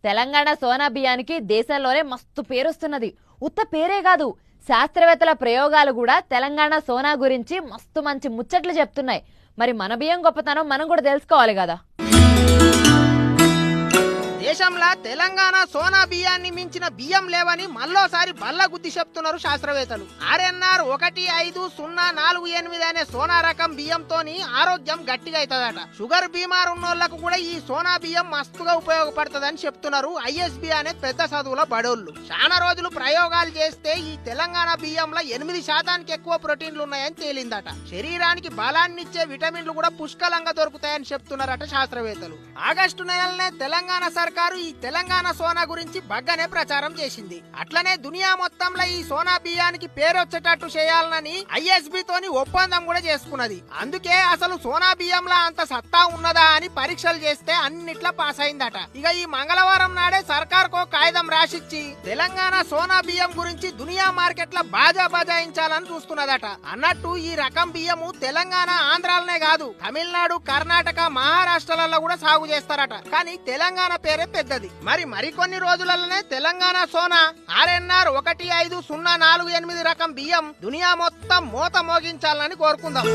తెలంగాణ సోనా బియ్యానికి దేశంలోనే మస్తు పేరొస్తున్నది. ఉత్త పేరే కాదు, శాస్త్రవేత్తల ప్రయోగాలు కూడా తెలంగాణ సోనా గురించి మస్తు మంచి ముచ్చట్లు చెప్తున్నాయి. మరి మన బియ్యం గొప్పతనం మనం కూడా తెలుసుకోవాలి కదా. దేశంలో తెలంగాణ సోనా బియ్యాన్ని మించిన బియ్యం లేవని మళ్ళోసారి బల్ల గుద్ది చెప్తున్నారు శాస్త్రవేత్తలు. RNR 150448 అనే సోనా రకం బియ్యంతోని ఆరోగ్యం గట్టిగా అవుతుందట. షుగర్ బీమార్ ఉన్నోళ్లకు కూడా ఈ సోనా బియ్యం మస్తుగా ఉపయోగపడుతుందని చెప్తున్నారు ISB అనే పెద్ద చదువుల బడోళ్లు. చాలా రోజులు ప్రయోగాలు చేస్తే ఈ తెలంగాణ బియ్యంలో 8% ఎక్కువ ప్రోటీన్లు ఉన్నాయని తేలిందట. శరీరానికి బలాన్నిచ్చే విటమిన్లు కూడా పుష్కలంగా దొరుకుతాయని చెప్తున్నారట శాస్త్రవేత్తలు. ఆగస్టు నెలనే తెలంగాణ సర్కారు ఈ తెలంగాణ సోనా గురించి బగ్గనే ప్రచారం చేసింది. అట్లనే దునియా మొత్తంలో ఈ సోనా బియ్యానికి పేరొచ్చేటట్టు చేయాలని ISB తోని ఒప్పందం కూడా చేసుకున్నది. అందుకే అసలు సోనా బియ్యంలో అంత సత్తా ఉన్నదా అని పరీక్షలు చేస్తే అన్నిట్లా పాస్ అయిందట. ఇక ఈ మంగళవారం నాడే సర్కార్కో కాగితం రాసిచ్చి తెలంగాణ సోనా బియ్యం గురించి దునియా మార్కెట్ లో బాజా బజాయించాలని చూస్తున్నదట. అన్నట్టు ఈ రకం బియ్యము తెలంగాణ ఆంధ్రాలనే కాదు, తమిళనాడు, కర్ణాటక, మహారాష్ట్రలలో కూడా సాగు చేస్తారట. కానీ తెలంగాణ పేరే పెద్దది. మరికొన్ని రోజులలోనే తెలంగాణ సోనా RNR 150448 రకం బియ్యం దునియా మొత్తం మోత మోగించాలని కోరుకుందాం.